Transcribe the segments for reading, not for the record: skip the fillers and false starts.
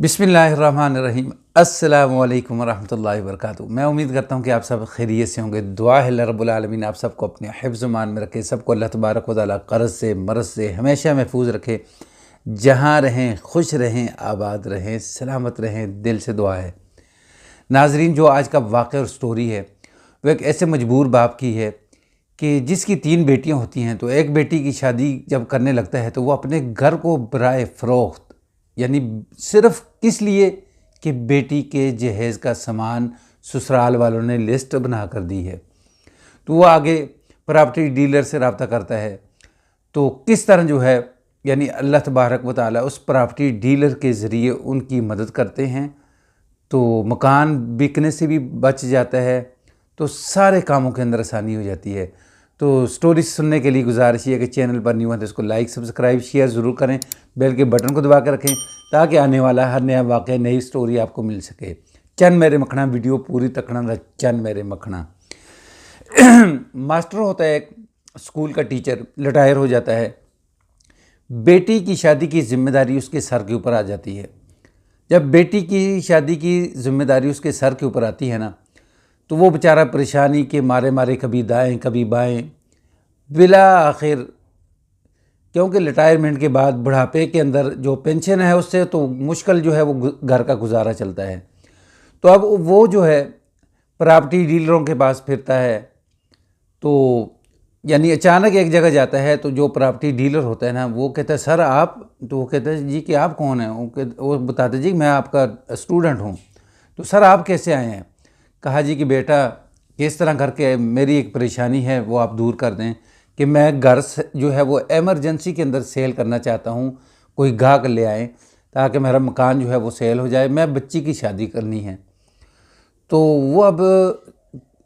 बिस्मिल्लाहिर्रहमानिर्रहीम। अस्सलामु अलैकुम वरहमतुल्लाहि वबरकातुहू। मैं उम्मीद करता हूँ कि आप सब खैरियत से होंगे। दुआ है अल्लाह रब्बुल आलमीन आप सबको अपने हिफ्ज़ मान में रखे, सबको अल्लाह तबारक व तआला कर्ज़ से मरज़ से हमेशा महफूज रखे। जहाँ रहें खुश रहें, आबाद रहें, सलामत रहें, दिल से दुआ है। नाज़रीन, जो आज का वाक़या और स्टोरी है वो एक ऐसे मजबूर बाप की है कि जिसकी 3 बेटियाँ होती हैं। तो एक बेटी की शादी जब करने लगता है तो वो अपने घर को बराए फ़रोख्त, यानी सिर्फ़ किस लिए कि बेटी के जहेज़ का सामान ससुराल वालों ने लिस्ट बना कर दी है। तो वो आगे प्रॉपर्टी डीलर से रब्ता करता है। तो किस तरह जो है यानी अल्लाह तबारक व तआला उस प्रॉपर्टी डीलर के ज़रिए उनकी मदद करते हैं। तो मकान बिकने से भी बच जाता है, तो सारे कामों के अंदर आसानी हो जाती है। तो स्टोरी सुनने के लिए गुजारिश है कि चैनल पर न्यू है तो इसको लाइक सब्सक्राइब शेयर ज़रूर करें, बेल के बटन को दबा कर रखें ताकि आने वाला हर नया वाक़या नई स्टोरी आपको मिल सके। चन मेरे मखना वीडियो पूरी तकना चन मेरे मखना। मास्टर होता है एक स्कूल का टीचर, रिटायर हो जाता है। बेटी की शादी की ज़िम्मेदारी उसके सर के ऊपर आ जाती है। जब बेटी की शादी की ज़िम्मेदारी उसके सर के ऊपर आती है ना, तो वो बेचारा परेशानी के मारे मारे कभी दाएं कभी बाएं, बिला आखिर, क्योंकि रिटायरमेंट के बाद बुढ़ापे के अंदर जो पेंशन है उससे तो मुश्किल जो है वो घर का गुजारा चलता है। तो अब वो जो है प्रॉपर्टी डीलरों के पास फिरता है। तो यानी अचानक एक जगह जाता है तो जो प्रॉपर्टी डीलर होता है ना, वो कहता है सर आप, तो वो कहता है जी कि आप कौन हैं। वो बताते जी मैं आपका स्टूडेंट हूँ। तो सर आप कैसे आए हैं। कहा जी कि बेटा किस तरह करके मेरी एक परेशानी है वो आप दूर कर दें कि मैं घर जो है वो एमरजेंसी के अंदर सेल करना चाहता हूँ, कोई गाहक ले आए ताकि मेरा मकान जो है वो सेल हो जाए, मैं बच्ची की शादी करनी है। तो वो अब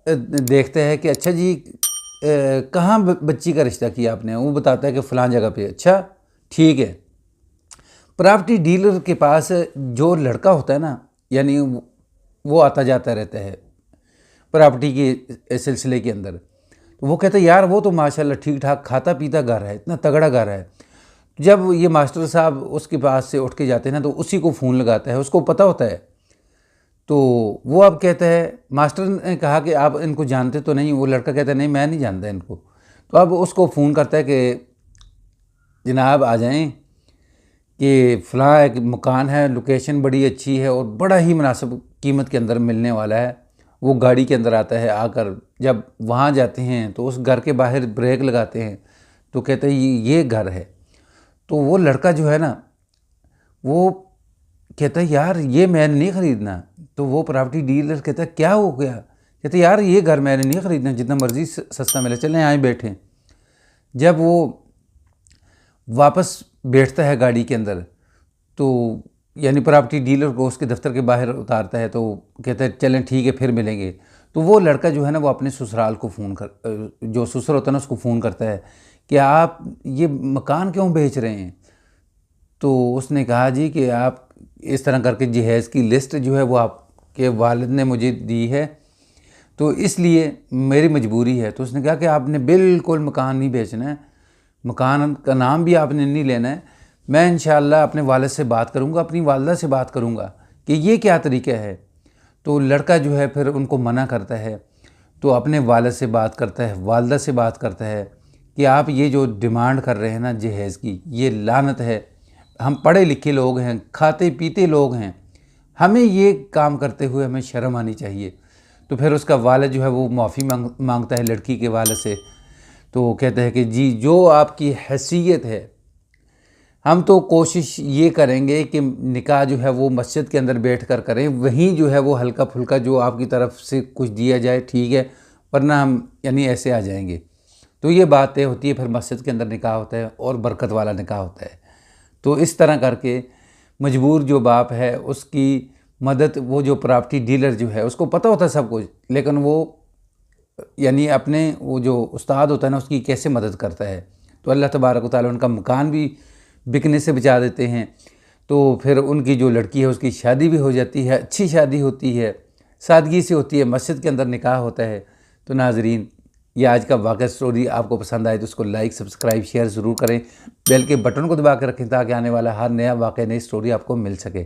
देखते हैं कि अच्छा जी कहाँ बच्ची का रिश्ता किया आपने। वो बताता है कि फ़लाँ जगह पे। अच्छा ठीक है। प्रॉपर्टी डीलर के पास जो लड़का होता है ना, यानी वो आता जाता रहता है प्रॉपर्टी के सिलसिले के अंदर। तो वो कहते हैं यार वो तो माशाल्लाह ठीक ठाक खाता पीता घर है, इतना तगड़ा घर है। जब ये मास्टर साहब उसके पास से उठ के जाते हैं ना, तो उसी को फ़ोन लगाता है, उसको पता होता है। तो वो अब कहता है, मास्टर ने कहा कि आप इनको जानते तो नहीं। वो लड़का कहता है नहीं मैं नहीं जानता इनको। तो अब उसको फ़ोन करता है कि जनाब आ जाएं कि फ़लाँ एक मकान है, लोकेशन बड़ी अच्छी है और बड़ा ही मुनासिब कीमत के अंदर मिलने वाला है। वो गाड़ी के अंदर आता है। आकर जब वहाँ जाते हैं तो उस घर के बाहर ब्रेक लगाते हैं तो कहते हैं ये घर है। तो वो लड़का जो है ना, वो कहता है यार ये मैंने नहीं ख़रीदना। तो वो प्रॉपर्टी डीलर कहता है क्या हो गया। कहते यार ये घर मैंने नहीं ख़रीदना, जितना मर्ज़ी सस्ता मिले, चलें आए बैठें। जब वो वापस बैठता है गाड़ी के अंदर, तो यानी प्रॉपर्टी डीलर को उसके दफ्तर के बाहर उतारता है। तो कहता है चलें ठीक है फिर मिलेंगे। तो वो लड़का जो है ना वो अपने ससुराल को फ़ोन कर, जो ससुर होता है ना उसको फ़ोन करता है कि आप ये मकान क्यों बेच रहे हैं। तो उसने कहा जी कि आप इस तरह करके जहेज़ की लिस्ट जो है वो आपके वालिद ने मुझे दी है, तो इसलिए मेरी मजबूरी है। तो उसने कहा कि आपने बिल्कुल मकान नहीं बेचना है, मकान का नाम भी आपने नहीं लेना है। मैं इंशाअल्लाह अपने वालिद से बात करूंगा, अपनी वालदा से बात करूंगा कि ये क्या तरीका है। तो लड़का जो है फिर उनको मना करता है। तो अपने वालिद से बात करता है, वालदा से बात करता है कि आप ये जो डिमांड कर रहे हैं ना जहेज़ की, ये लानत है। हम पढ़े लिखे लोग हैं, खाते पीते लोग हैं, हमें ये काम करते हुए हमें शर्म आनी चाहिए। तो फिर उसका वालिद जो है वो माफ़ी मांगता है लड़की के वालिद से। तो कहते हैं कि जी जो आपकी हैसियत है, हम तो कोशिश ये करेंगे कि निकाह जो है वो मस्जिद के अंदर बैठ कर करें, वहीं जो है वो हल्का फुल्का जो आपकी तरफ से कुछ दिया जाए ठीक है, वरना हम यानी ऐसे आ जाएंगे। तो ये बातें होती है, फिर मस्जिद के अंदर निकाह होता है और बरकत वाला निकाह होता है। तो इस तरह करके मजबूर जो बाप है उसकी मदद, वो जो प्रॉपर्टी डीलर जो है उसको पता होता है सब कुछ, लेकिन वो यानी अपने वो जो उस्ताद होता है ना उसकी कैसे मदद करता है। तो अल्लाह तबारक व तआला उनका मकान भी बिकने से बचा देते हैं। तो फिर उनकी जो लड़की है उसकी शादी भी हो जाती है, अच्छी शादी होती है, सादगी से होती है, मस्जिद के अंदर निकाह होता है। तो नाज़रीन, ये आज का वाक़या स्टोरी आपको पसंद आए तो उसको लाइक सब्सक्राइब शेयर ज़रूर करें, बेल के बटन को दबा कर रखें ताकि आने वाला हर नया वाक़या नई स्टोरी आपको मिल सके।